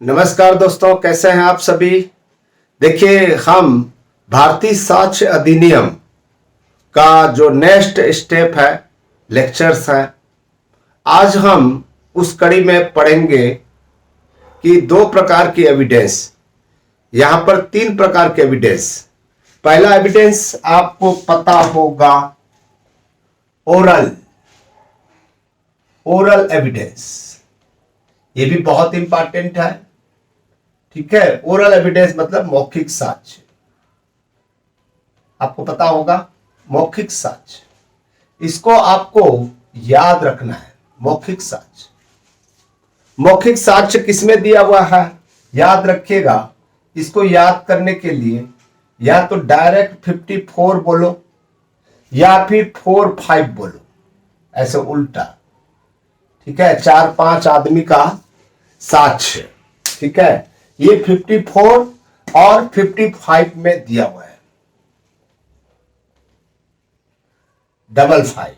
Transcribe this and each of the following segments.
नमस्कार दोस्तों, कैसे हैं आप सभी। देखिए, हम भारतीय साक्ष्य अधिनियम का जो नेक्स्ट स्टेप है, लेक्चर्स है, आज हम उस कड़ी में पढ़ेंगे कि दो प्रकार की एविडेंस, यहां पर तीन प्रकार के एविडेंस। पहला एविडेंस आपको पता होगा, ओरल एविडेंस। ये भी बहुत इंपॉर्टेंट है, ठीक है। ओरल एविडेंस मतलब मौखिक साक्ष्य, आपको पता होगा मौखिक साक्ष्य। इसको आपको याद रखना है। मौखिक साक्ष्य किसमें दिया हुआ है, याद रखिएगा। इसको याद करने के लिए या तो डायरेक्ट 54 बोलो या फिर 45 बोलो, ऐसे उल्टा, ठीक है। 4-5 आदमी का साक्ष्य, ठीक है। ये 54 और 55 में दिया हुआ है, 55,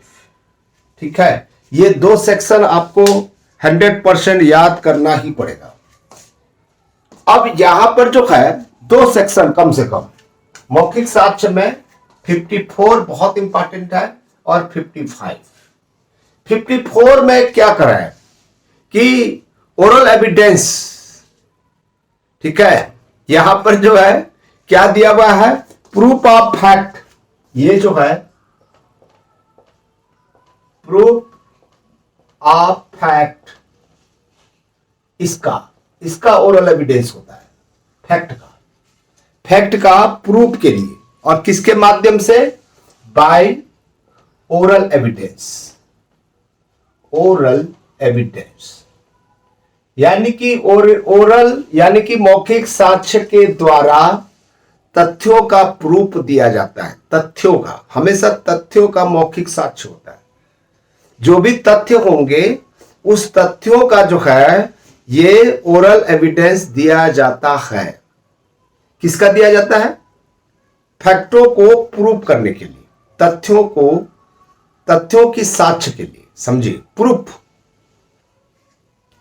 ठीक है। ये दो सेक्शन आपको 100% याद करना ही पड़ेगा। अब यहां पर जो है दो सेक्शन कम से कम मौखिक साक्ष्य में 54 बहुत इंपॉर्टेंट है और 55। 54 में क्या करा है कि ओरल एविडेंस, ठीक है। यहां पर जो है क्या दिया हुआ है, प्रूफ ऑफ फैक्ट। ये जो है प्रूफ ऑफ फैक्ट, इसका ओरल एविडेंस होता है, फैक्ट का प्रूफ के लिए। और किसके माध्यम से, बाय ओरल एविडेंस, यानी कि ओरल यानी कि मौखिक साक्ष्य के द्वारा तथ्यों का प्रूफ दिया जाता है। तथ्यों का, हमेशा तथ्यों का मौखिक साक्ष्य होता है। जो भी तथ्य होंगे उस तथ्यों का जो है ये ओरल एविडेंस दिया जाता है। किसका दिया जाता है, फैक्टों को प्रूव करने के लिए, तथ्यों की साक्ष्य के लिए, समझिए, प्रूफ,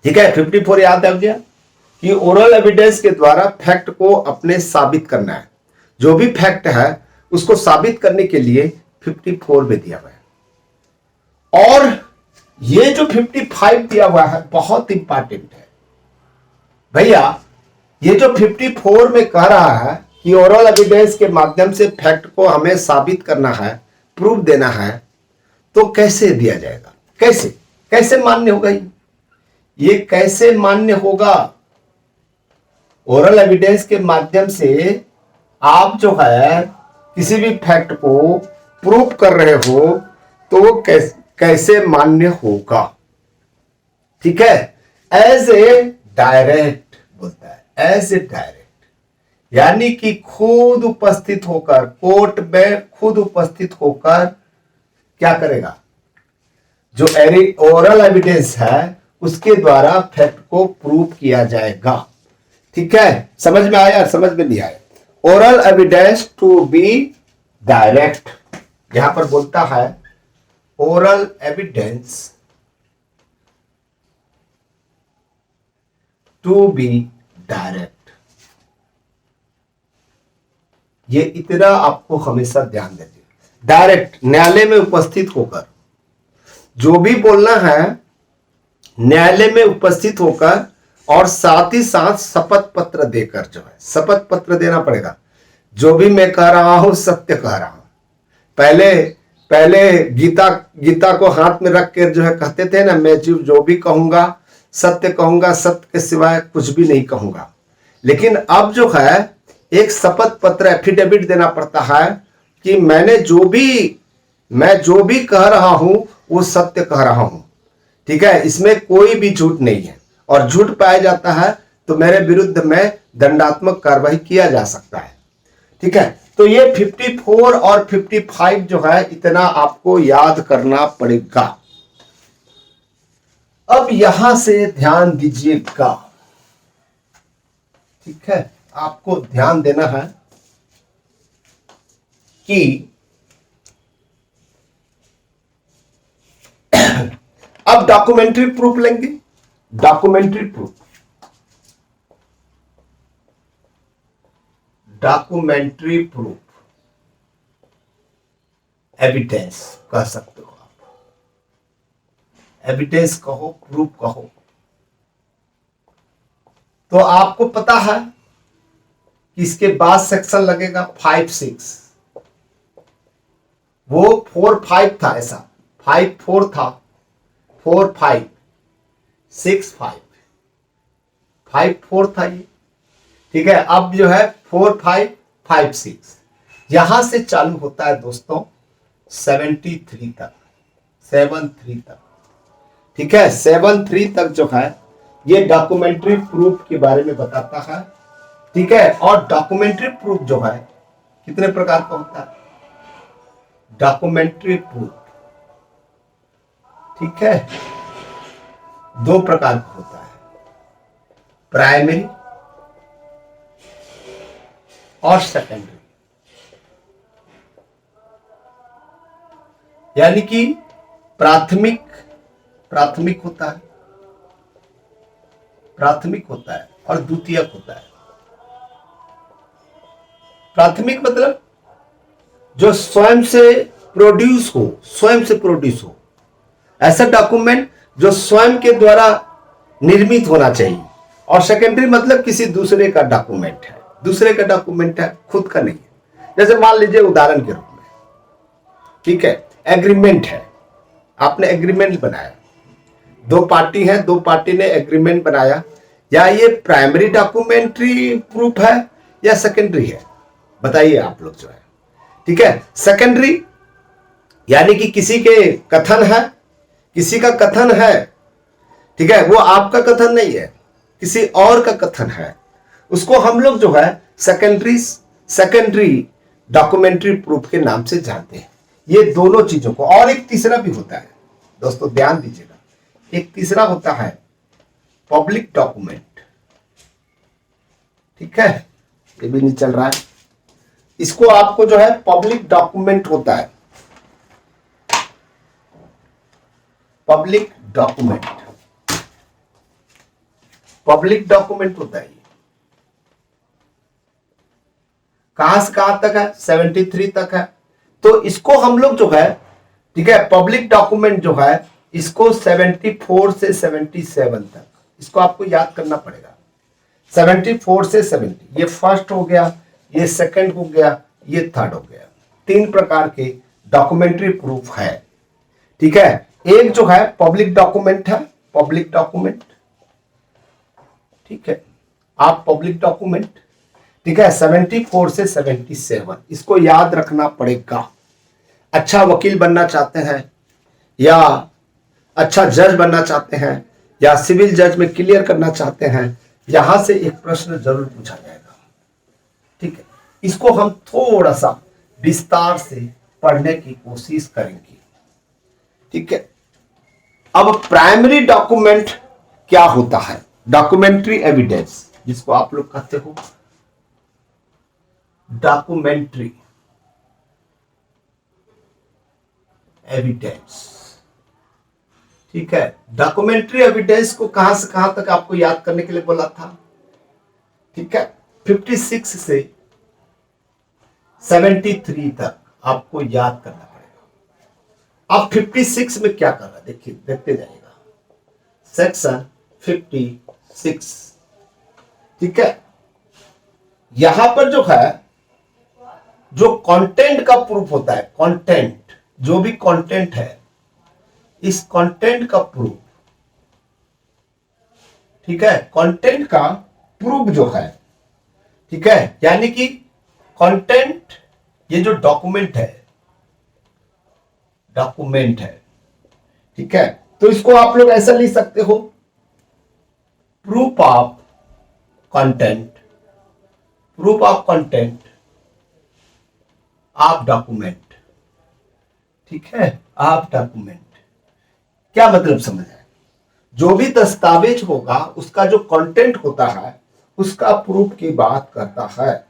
ठीक है। 54 याद रख गया कि ओरल एविडेंस के द्वारा फैक्ट को अपने साबित करना है। जो भी फैक्ट है उसको साबित करने के लिए 54 में दिया हुआ है। और ये जो 55 दिया हुआ है बहुत इंपॉर्टेंट है भैया। ये जो 54 में कह रहा है कि ओरल एविडेंस के माध्यम से फैक्ट को हमें साबित करना है, प्रूफ देना है, तो कैसे दिया जाएगा, कैसे मान्य होगा ये कैसे मान्य होगा। ओरल एविडेंस के माध्यम से आप जो है किसी भी फैक्ट को प्रूफ कर रहे हो तो वो कैसे मान्य होगा, ठीक है। एज ए डायरेक्ट बोलता है, एज ए डायरेक्ट, यानी कि खुद उपस्थित होकर, कोर्ट में खुद उपस्थित होकर क्या करेगा, जो ओरल एविडेंस है उसके द्वारा फैक्ट को प्रूव किया जाएगा, ठीक है। समझ में आया, समझ में नहीं आया। Oral evidence to be direct, यहां पर बोलता है oral evidence to be direct. ये इतना आपको हमेशा ध्यान देना, डायरेक्ट, न्यायालय में उपस्थित होकर जो भी बोलना है, न्यायालय में उपस्थित होकर, और साथ ही साथ शपथ पत्र देकर, जो है शपथ पत्र देना पड़ेगा। जो भी मैं कह रहा हूं सत्य कह रहा हूं। पहले गीता को हाथ में रख कर जो है कहते थे ना, मैं जो भी कहूंगा सत्य कहूंगा, सत्य के सिवाय कुछ भी नहीं कहूंगा। लेकिन अब जो है एक शपथ पत्र, एफिडेविट देना पड़ता है कि मैं जो भी कह रहा हूं वो सत्य कह रहा हूं, ठीक है। इसमें कोई भी झूठ नहीं है, और झूठ पाया जाता है तो मेरे विरुद्ध में दंडात्मक कार्रवाई किया जा सकता है, ठीक है। तो ये 54 और 55 जो है इतना आपको याद करना पड़ेगा। अब यहां से ध्यान दीजिएगा, ठीक है। आपको ध्यान देना है कि अब डॉक्यूमेंट्री प्रूफ लेंगे। Documentary proof, documentary proof, evidence कह सकते हो आप, एविडेंस कहो, प्रूफ कहो। तो आपको पता है कि इसके बाद सेक्शन लगेगा 5-6, वो 4-5 था, ऐसा 5-4 था, 4-5-6-5, 5-4 था ये, ठीक है। अब जो है 4-5-5-6 यहां से चालू होता है दोस्तों 73 तक, 73 तक, ठीक है। 73 तक जो है ये डॉक्यूमेंट्री प्रूफ के बारे में बताता है, ठीक है। और डॉक्यूमेंट्री प्रूफ जो है कितने प्रकार का होता है, डॉक्यूमेंट्री प्रूफ, ठीक है, 2 प्रकार का होता है, प्राइमरी और सेकेंडरी। यानी कि प्राथमिक होता है, प्राथमिक होता है और द्वितीयक होता है। प्राथमिक मतलब जो स्वयं से प्रोड्यूस हो, ऐसा डॉक्यूमेंट जो स्वयं के द्वारा निर्मित होना चाहिए। और सेकेंडरी मतलब किसी दूसरे का डॉक्यूमेंट है, खुद का नहीं है। जैसे मान लीजिए उदाहरण के रूप में, ठीक है, एग्रीमेंट है, आपने एग्रीमेंट बनाया, 2 पार्टी हैं, 2 पार्टी ने एग्रीमेंट बनाया, या ये प्राइमरी डॉक्यूमेंट्री प्रूफ है या सेकेंडरी है, बताइए आप लोग जो है, ठीक है। सेकेंडरी यानी कि किसी के कथन है, किसी का कथन है, ठीक है, वो आपका कथन नहीं है, किसी और का कथन है, उसको हम लोग जो है सेकेंडरी डॉक्यूमेंट्री प्रूफ के नाम से जानते हैं। ये दोनों चीजों को, और एक तीसरा भी होता है दोस्तों, ध्यान दीजिएगा, एक तीसरा होता है पब्लिक डॉक्यूमेंट, ठीक है, ये भी नहीं चल रहा है, इसको आपको जो है पब्लिक डॉक्यूमेंट होता है, पब्लिक डॉक्यूमेंट होता है। कहां से कहां तक है, 73 तक है। तो इसको हम लोग जो है, ठीक है, पब्लिक डॉक्यूमेंट जो है इसको 74 से 77 तक, इसको आपको याद करना पड़ेगा। 74 से 70, ये फर्स्ट हो गया, ये सेकंड हो गया, ये थर्ड हो गया। 3 प्रकार के डॉक्यूमेंट्री प्रूफ है, ठीक है। एक जो है पब्लिक डॉक्यूमेंट है, पब्लिक डॉक्यूमेंट, ठीक है, आप पब्लिक डॉक्यूमेंट, ठीक है, 74 से 77, इसको याद रखना पड़ेगा। अच्छा वकील बनना चाहते हैं, या अच्छा जज बनना चाहते हैं, या सिविल जज में क्लियर करना चाहते हैं, यहां से एक प्रश्न जरूर पूछा जाएगा, ठीक है। इसको हम थोड़ा सा विस्तार से पढ़ने की कोशिश करेंगे, ठीक है। अब प्राइमरी डॉक्यूमेंट क्या होता है, डॉक्यूमेंट्री एविडेंस, जिसको आप लोग कहते हो डॉक्यूमेंट्री एविडेंस, ठीक है। डॉक्यूमेंट्री एविडेंस को कहां से कहां तक आपको याद करने के लिए बोला था, ठीक है, 56 से 73 तक आपको याद करना पड़ेगा। अब 56 में क्या कर रहा है, देखिए, देखते जाइएगा, सेक्शन 56, ठीक है। यहां पर जो है, जो कंटेंट का प्रूफ होता है, कंटेंट, जो भी कंटेंट है, इस कंटेंट का प्रूफ, ठीक है, कंटेंट का प्रूफ जो है, ठीक है, यानी कि कंटेंट, ये जो डॉक्यूमेंट है, ठीक है। तो इसको आप लोग ऐसा लिख सकते हो, proof of content of document, ठीक है, ऑफ डॉक्यूमेंट। क्या मतलब समझ है, जो भी दस्तावेज होगा उसका जो कंटेंट होता है उसका प्रूफ की बात करता है।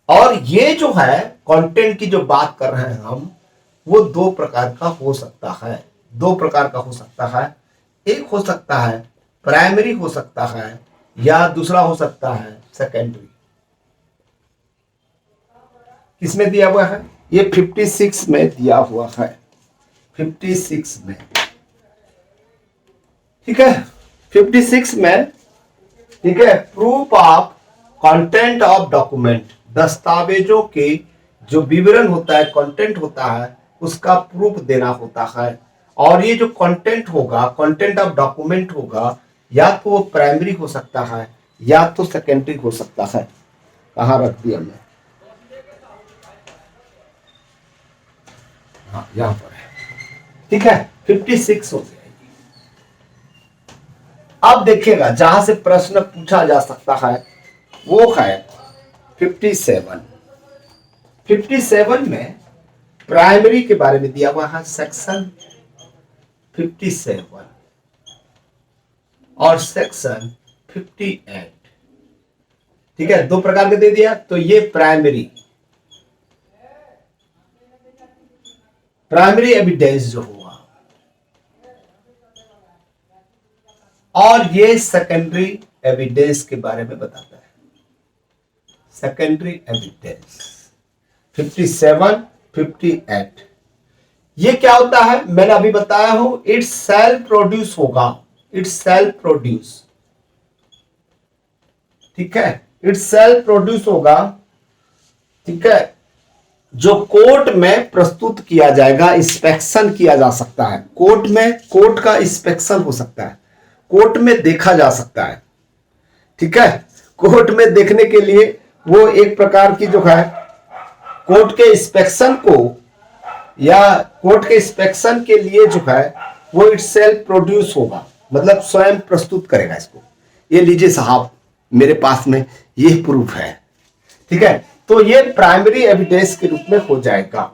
और ये जो है कंटेंट की जो बात कर रहे हैं हम, वो 2 प्रकार का हो सकता है, 2 प्रकार का हो सकता है। एक हो सकता है प्राइमरी हो सकता है, या दूसरा हो सकता है सेकेंडरी, किसमें दिया हुआ है? ये 56 में दिया हुआ है, 56 में। ठीक है, 56 में। ठीक है, proof of content of document, दस्तावेजों के जो विवरण होता है, कंटेंट होता है, उसका प्रूफ देना होता है। और ये जो कंटेंट होगा, कंटेंट ऑफ डॉक्यूमेंट होगा, या तो वो प्राइमरी हो सकता है या तो सेकेंडरी हो सकता है। कहाँ रख दिया मैं? हाँ, यहां पर है। ठीक है, 56 हो गया। अब देखिएगा, जहां से प्रश्न पूछा जा सकता है वो है 57। 57 में प्राइमरी के बारे में दिया हुआ है, सेक्शन 57 और सेक्शन 58। ठीक है, दो प्रकार के दे दिया। तो ये प्राइमरी एविडेंस जो हुआ, और ये सेकेंडरी एविडेंस के बारे में बताता है। सेकेंडरी एविडेंस 57, 58 ये क्या होता है? मैंने अभी बताया हूं, इट्स सेल्फ प्रोड्यूस होगा, इट्स सेल्फ प्रोड्यूस। ठीक है, इट्स सेल्फ प्रोड्यूस होगा। ठीक है, जो कोर्ट में प्रस्तुत किया जाएगा, इंस्पेक्शन किया जा सकता है कोर्ट में, कोर्ट का इंस्पेक्शन हो सकता है, कोर्ट में देखा जा सकता है। ठीक है, कोर्ट में देखने के लिए वो एक प्रकार की जो है कोर्ट के इंस्पेक्शन को, या कोर्ट के इंस्पेक्शन के लिए जो है वो इट सेल्फ प्रोड्यूस होगा, मतलब स्वयं प्रस्तुत करेगा इसको। ये लीजिए साहब, मेरे पास में ये प्रूफ है। ठीक है, तो ये प्राइमरी एविडेंस के रूप में हो जाएगा।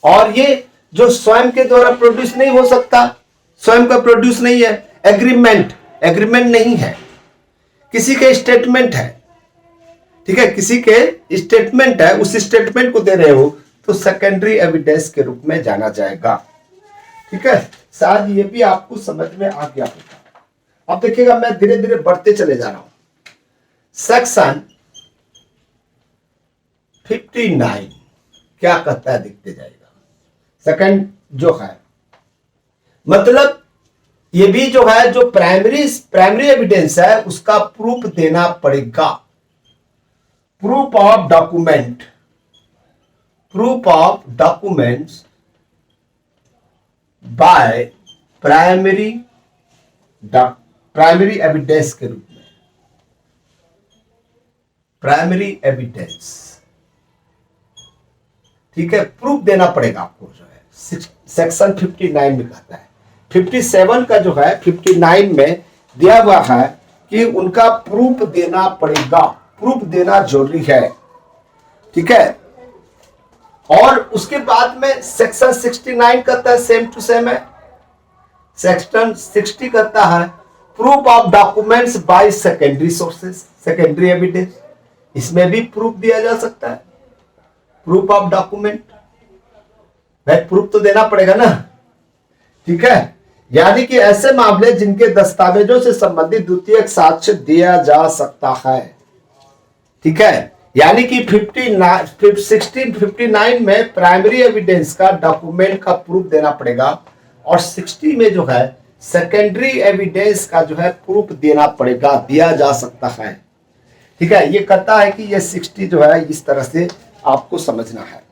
और ये जो स्वयं के द्वारा प्रोड्यूस नहीं हो सकता, स्वयं का प्रोड्यूस नहीं है, एग्रीमेंट नहीं है, किसी के स्टेटमेंट है। ठीक है, किसी के स्टेटमेंट है, उस स्टेटमेंट को दे रहे हो तो सेकेंडरी एविडेंस के रूप में जाना जाएगा। ठीक है, शायद ये भी आपको समझ में आ गया होगा। अब देखिएगा, मैं धीरे धीरे बढ़ते चले जा रहा हूं। सेक्शन 59 क्या कहता है, देखते जाएगा। सेकंड जो है, मतलब ये भी जो है, जो प्राइमरी एविडेंस है उसका प्रूफ देना पड़ेगा। Proof of documents by primary evidence के रूप में, प्राइमरी एविडेंस। ठीक है, प्रूफ देना पड़ेगा आपको, जो है सेक्शन 59 में कहता है। 57 का जो है 59 में दिया हुआ है कि उनका प्रूफ देना पड़ेगा, प्रूफ देना जरूरी है। ठीक है, और उसके बाद में सेक्शन 69 कहता है, सेम टू सेम है। सेक्शन 60 कहता है proof of documents by secondary sources, secondary evidence. इसमें भी प्रूफ दिया जा सकता है, प्रूफ ऑफ डॉक्यूमेंट। भाई प्रूफ तो देना पड़ेगा ना। ठीक है, यानी कि ऐसे मामले जिनके दस्तावेजों से संबंधित द्वितीयक साक्ष्य दिया जा सकता है। ठीक है, यानी कि 59 में प्राइमरी एविडेंस का, डॉक्यूमेंट का प्रूफ देना पड़ेगा, और 60 में जो है सेकेंडरी एविडेंस का जो है प्रूफ देना पड़ेगा, दिया जा सकता है। ठीक है, ये कहता है कि ये 60 जो है इस तरह से आपको समझना है।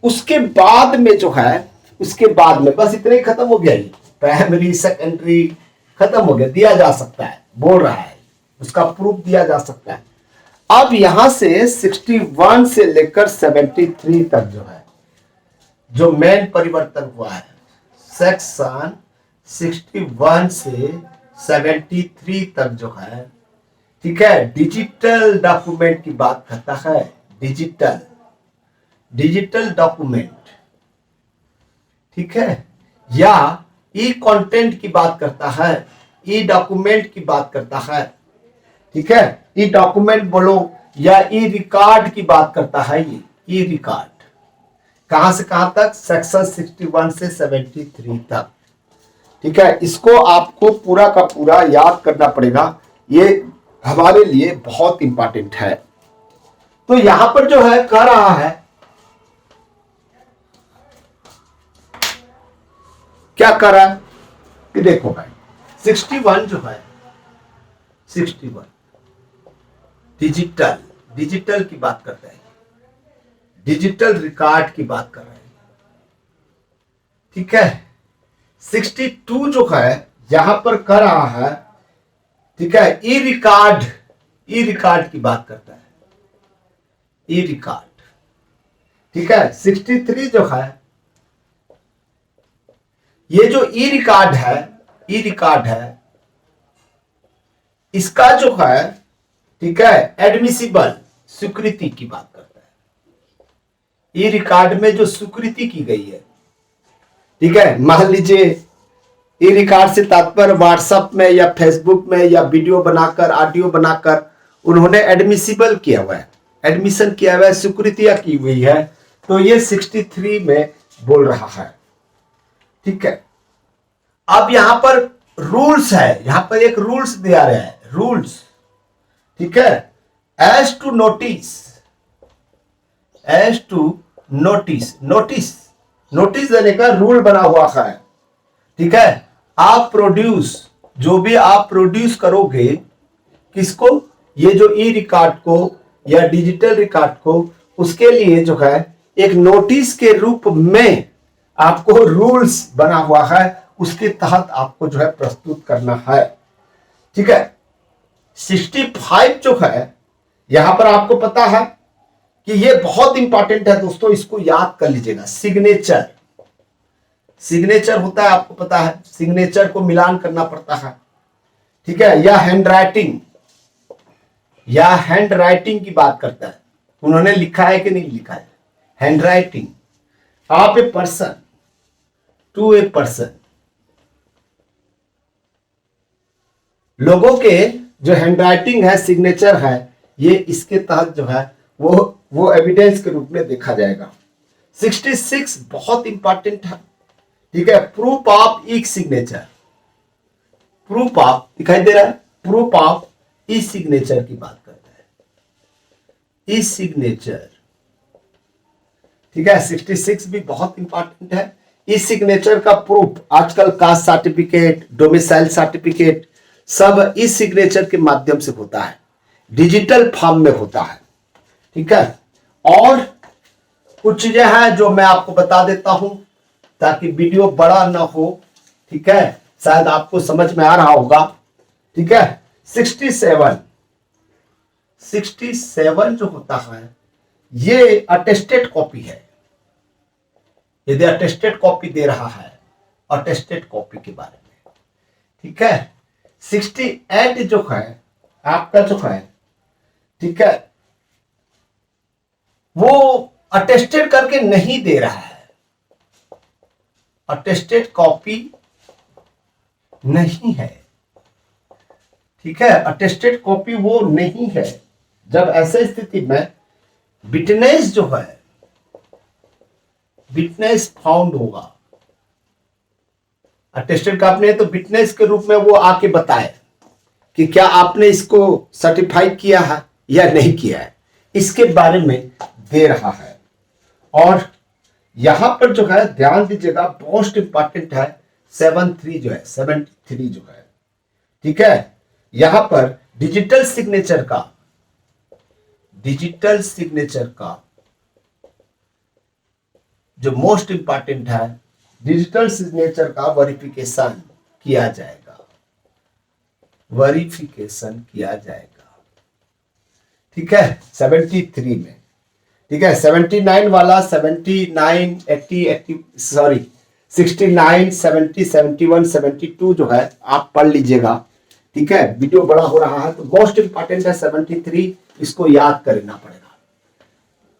उसके बाद में जो है, उसके बाद में बस इतने ही खत्म हो गया। ये प्राइमरी सेकेंडरी खत्म हो गया, दिया जा सकता है, बोल रहा है उसका प्रूफ दिया जा सकता है। अब यहां से 61 से लेकर 73 तक जो है, जो मेन परिवर्तन हुआ है, सेक्शन 61 से 73 तक जो है, ठीक है, डिजिटल डॉक्यूमेंट की बात करता है। डिजिटल डॉक्यूमेंट, ठीक है, या ई कंटेंट की बात करता है, ई डॉक्यूमेंट की बात करता है। ठीक है, ई डॉक्यूमेंट बोलो या ई रिकॉर्ड की बात करता है। ये ई रिकॉर्ड कहां से कहां तक? सेक्शन 61 से 73 तक। ठीक है, इसको आपको पूरा का पूरा याद करना पड़ेगा, ये हमारे लिए बहुत इंपॉर्टेंट है। तो यहां पर जो है कह रहा है, क्या कर रहा है कि देखो भाई 61 जो है 61 डिजिटल डिजिटल की बात करता है, डिजिटल रिकॉर्ड की बात कर रहे हैं। ठीक है, 62 जो है यहां पर कर रहा है, ठीक है, ई रिकॉर्ड की बात करता है, ई रिकॉर्ड। ठीक है, 63 जो है, ये जो ई रिकॉर्ड है इसका जो है, ठीक है, एडमिसिबल स्वीकृति की बात करता है। ई रिकॉर्ड में जो स्वीकृति की गई है, ठीक है, मान लीजिए ई रिकॉर्ड से तात्पर्य व्हाट्सएप में या फेसबुक में या वीडियो बनाकर ऑडियो बनाकर उन्होंने एडमिसिबल किया हुआ है, एडमिशन किया हुआ है, स्वीकृतियां की हुई है। तो ये 63 में बोल रहा है। ठीक है, अब यहां पर रूल्स है, यहां पर एक रूल्स दिया गया है, रूल्स। ठीक है, एज टू नोटिस देने का रूल बना हुआ है। ठीक है, आप प्रोड्यूस, जो भी आप प्रोड्यूस करोगे किसको, ये जो ई रिकॉर्ड को या डिजिटल रिकॉर्ड को, उसके लिए जो है एक नोटिस के रूप में आपको रूल्स बना हुआ है, उसके तहत आपको जो है प्रस्तुत करना है। ठीक है, 65 जो है यहां पर आपको पता है कि ये बहुत इंपॉर्टेंट है दोस्तों, इसको याद कर लीजिएगा। सिग्नेचर होता है, आपको पता है, सिग्नेचर को मिलान करना पड़ता है। ठीक है, या हैंड राइटिंग की बात करता है, उन्होंने लिखा है कि नहीं लिखा है, handwriting of a person to a person. लोगों के जो हैंड राइटिंग है, सिग्नेचर है, ये इसके तहत जो है वो एविडेंस के रूप में देखा जाएगा। 66 बहुत इंपॉर्टेंट है। ठीक है, proof of E signature, proof of दिखाई दे रहा है, प्रूफ ऑफ ई सिग्नेचर की बात करता है, ई सिग्नेचर। ठीक है, 66 भी बहुत इंपॉर्टेंट है। ई सिग्नेचर का प्रूफ आजकल कास्ट सर्टिफिकेट, डोमिसाइल सर्टिफिकेट सब ई सिग्नेचर के माध्यम से होता है, डिजिटल फॉर्म में होता है। ठीक है, और कुछ चीजें हैं जो मैं आपको बता देता हूं ताकि वीडियो बड़ा ना हो। ठीक है, शायद आपको समझ में आ रहा होगा। ठीक है, 67 जो होता है ये अटेस्टेड कॉपी है। यदि अटेस्टेड कॉपी दे रहा है, अटेस्टेड कॉपी के बारे में। ठीक है, 68 जो है आपका जो है, ठीक है, वो अटेस्टेड करके नहीं दे रहा है, अटेस्टेड कॉपी नहीं है। ठीक है, अटेस्टेड कॉपी वो नहीं है। जब ऐसे स्थिति में विटनेस जो है, विटनेस फाउंड होगा, अटेस्टेड का आपने तो विटनेस के रूप में वो आके बताए कि क्या आपने इसको सर्टिफाई किया है या नहीं किया है, इसके बारे में दे रहा है। और यहां पर जो है ध्यान दीजिएगा, मोस्ट इंपॉर्टेंट है 73 जो है, 73 जो है। ठीक है, यहां पर डिजिटल सिग्नेचर का जो मोस्ट इंपॉर्टेंट है, डिजिटल सिग्नेचर का वेरिफिकेशन किया जाएगा, ठीक है, 73 में। ठीक है, 79 वाला 79 80 सॉरी 69 70 71 72 जो है आप पढ़ लीजिएगा। ठीक है, वीडियो बड़ा हो रहा है तो मोस्ट इंपॉर्टेंट है 73, इसको याद करना पड़ेगा।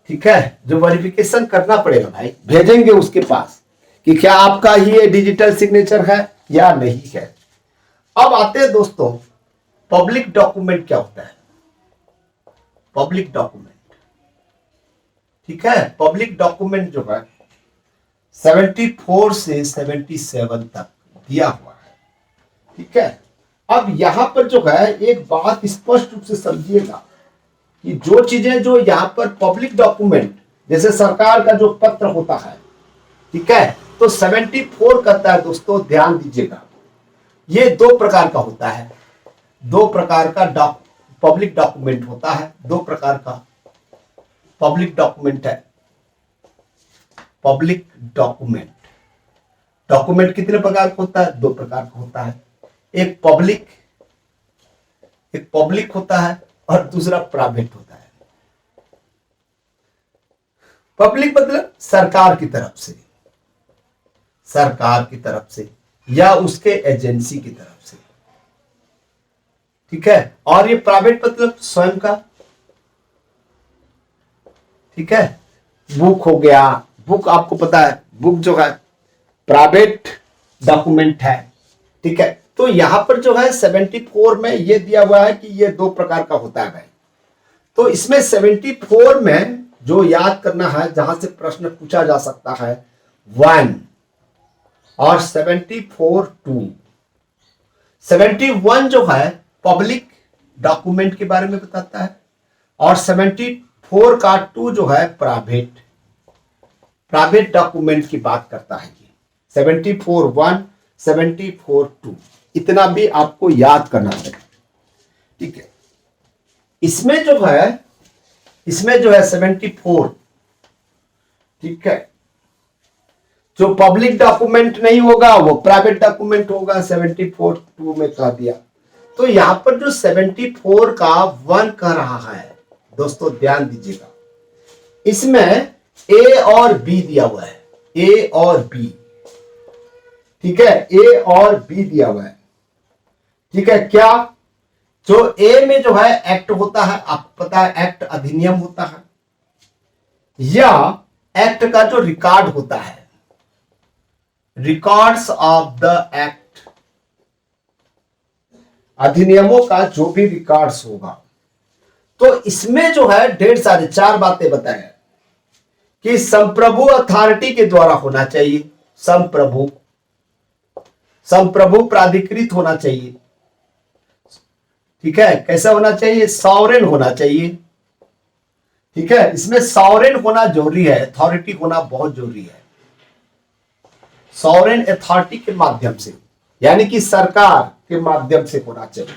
ठीक है, जो वेरिफिकेशन करना पड़ेगा भाई, भेजेंगे उसके पास कि क्या आपका ही ये डिजिटल सिग्नेचर है या नहीं है। अब आते हैं दोस्तों, पब्लिक डॉक्यूमेंट क्या होता है। पब्लिक डॉक्यूमेंट, ठीक है, पब्लिक डॉक्यूमेंट जो है 74 से 77 तक दिया हुआ है। ठीक है, अब यहां पर जो है एक बात स्पष्ट रूप से समझिएगा कि जो चीजें जो यहाँ पर पब्लिक डॉक्यूमेंट, जैसे सरकार का जो पत्र होता है, ठीक है, तो 74 करता है दोस्तों, ध्यान दीजिएगा। ये दो प्रकार का होता है, दो प्रकार का पब्लिक डॉक्यूमेंट होता है, दो प्रकार का पब्लिक डॉक्यूमेंट है। पब्लिक डॉक्यूमेंट, डॉक्यूमेंट कितने प्रकार का होता है? दो प्रकार का होता है। एक पब्लिक होता है और दूसरा प्राइवेट होता है। पब्लिक मतलब सरकार की तरफ से या उसके एजेंसी की तरफ से, ठीक है। और ये प्राइवेट मतलब स्वयं का, ठीक है। बुक हो गया, बुक आपको पता है, बुक जो है प्राइवेट डॉक्यूमेंट है, ठीक है। तो यहां पर जो है 74 में ये दिया हुआ है कि ये दो प्रकार का होता है भाई। तो इसमें 74 में जो याद करना है, जहां से प्रश्न पूछा जा सकता है, 1 और 74 2। 71 जो है पब्लिक डॉक्यूमेंट के बारे में बताता है और 74 का 2 जो है प्राइवेट डॉक्यूमेंट की बात करता है। 74 1, 74 2, इतना भी आपको याद करना है, ठीक है। इसमें जो है 74, ठीक है, जो पब्लिक डॉक्यूमेंट नहीं होगा वो प्राइवेट डॉक्यूमेंट होगा। 74 2 में कह दिया। तो यहां पर जो 74 का 1 कह रहा है दोस्तों, ध्यान दीजिएगा, इसमें ए और बी दिया हुआ है, ए और बी, ठीक है, ए और बी दिया हुआ है, ठीक है। क्या जो ए में जो है एक्ट होता है, आपको पता है एक्ट अधिनियम होता है, या एक्ट का जो रिकॉर्ड होता है, रिकॉर्ड्स ऑफ द एक्ट, अधिनियमों का जो भी रिकॉर्ड्स होगा। तो इसमें जो है ढेर सारे 4 बातें बताए कि संप्रभु अथॉरिटी के द्वारा होना चाहिए, संप्रभु प्राधिकृत होना चाहिए, ठीक है। कैसा होना चाहिए? सॉवरेन होना चाहिए, ठीक है। इसमें सॉवरेन होना जरूरी है, अथॉरिटी होना बहुत जरूरी है। सॉवरेन अथॉरिटी के माध्यम से, यानी कि सरकार के माध्यम से होना चाहिए।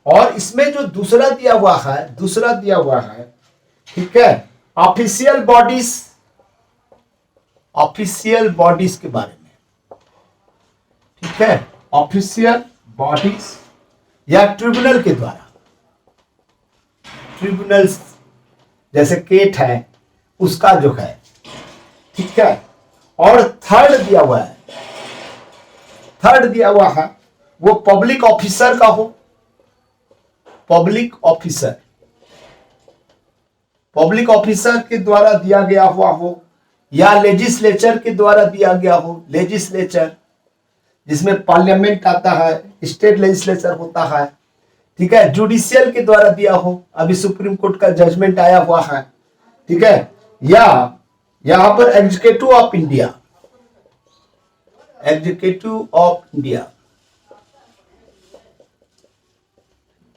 और इसमें जो दूसरा दिया हुआ है, ठीक है, ऑफिशियल बॉडीज के बारे में, ठीक है, ऑफिशियल बॉडीज या ट्रिब्यूनल के द्वारा, ट्रिब्यूनल्स जैसे केट है उसका जो है, ठीक है। और थर्ड दिया हुआ है वो पब्लिक ऑफिसर का हो, पब्लिक ऑफिसर के द्वारा दिया गया हुआ हो, या लेजिस्लेचर के द्वारा दिया गया हो। लेजिस्लेचर जिसमें पार्लियामेंट आता है, स्टेट लेजिस्लेचर होता है, ठीक है। जुडिशियल के द्वारा दिया हो, अभी सुप्रीम कोर्ट का जजमेंट आया हुआ है, ठीक है। या यहां पर एग्जीक्यूटिव ऑफ इंडिया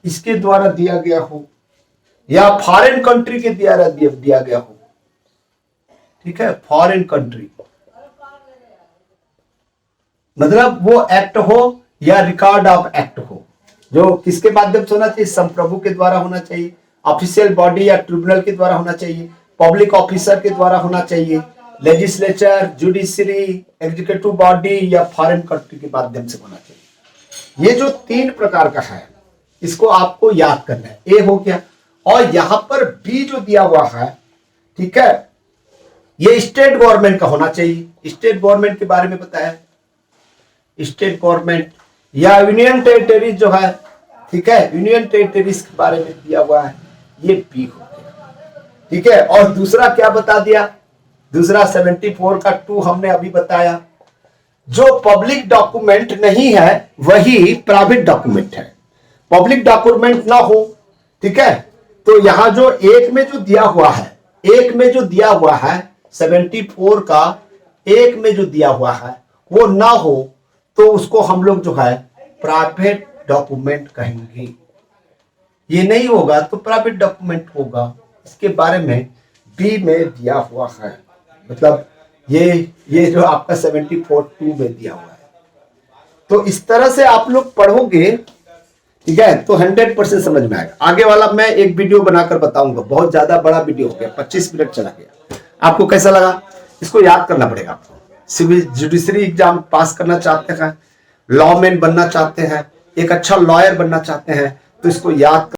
इसके द्वारा दिया गया हो, या फॉरेन कंट्री के द्वारा दिया गया हो, ठीक है। फॉरेन कंट्री मतलब वो एक्ट हो या रिकॉर्ड ऑफ एक्ट हो, जो किसके माध्यम से होना चाहिए? संप्रभु के द्वारा होना चाहिए, ऑफिशियल बॉडी या ट्रिब्यूनल के द्वारा होना चाहिए, पब्लिक ऑफिसर के द्वारा होना चाहिए, लेजिस्लेचर, जुडिशरी, एग्जीक्यूटिव बॉडी या फॉरेन कंट्री के माध्यम से होना चाहिए। ये जो 3 प्रकार का है, इसको आपको याद करना है। ए हो गया, और यहां पर बी जो दिया हुआ है, ठीक है, ये स्टेट गवर्नमेंट का होना चाहिए। स्टेट गवर्नमेंट के बारे में बताया, स्टेट गवर्नमेंट या यूनियन टेरिटरी जो है, ठीक है, यूनियन टेरिटरीज के बारे में दिया हुआ है, ये बी हो गया, ठीक है। और दूसरा क्या बता दिया? दूसरा 74 का 2 हमने अभी बताया। जो पब्लिक डॉक्यूमेंट नहीं है वही प्राइवेट डॉक्यूमेंट है। पब्लिक डॉक्यूमेंट ना हो, ठीक है, तो यहां जो एक में जो दिया हुआ है 74 का एक में जो दिया हुआ है वो ना हो, तो उसको हम लोग जो है प्राइवेट डॉक्यूमेंट कहेंगे, ये नहीं होगा तो प्राइवेट डॉक्यूमेंट होगा। इसके बारे में बी में दिया हुआ है, मतलब ये जो आपका 74(2) में दिया हुआ है। तो इस तरह से आप लोग पढ़ोगे, ठीक है, तो 100% समझ में आएगा। आगे वाला मैं एक वीडियो बनाकर बताऊंगा, बहुत ज्यादा बड़ा वीडियो हो गया, 25 मिनट चला गया। आपको कैसा लगा इसको याद करना पड़ेगा आपको। सिविल जुडिशरी एग्जाम पास करना चाहते हैं, लॉ मैन बनना चाहते हैं, एक अच्छा लॉयर बनना चाहते हैं, तो इसको याद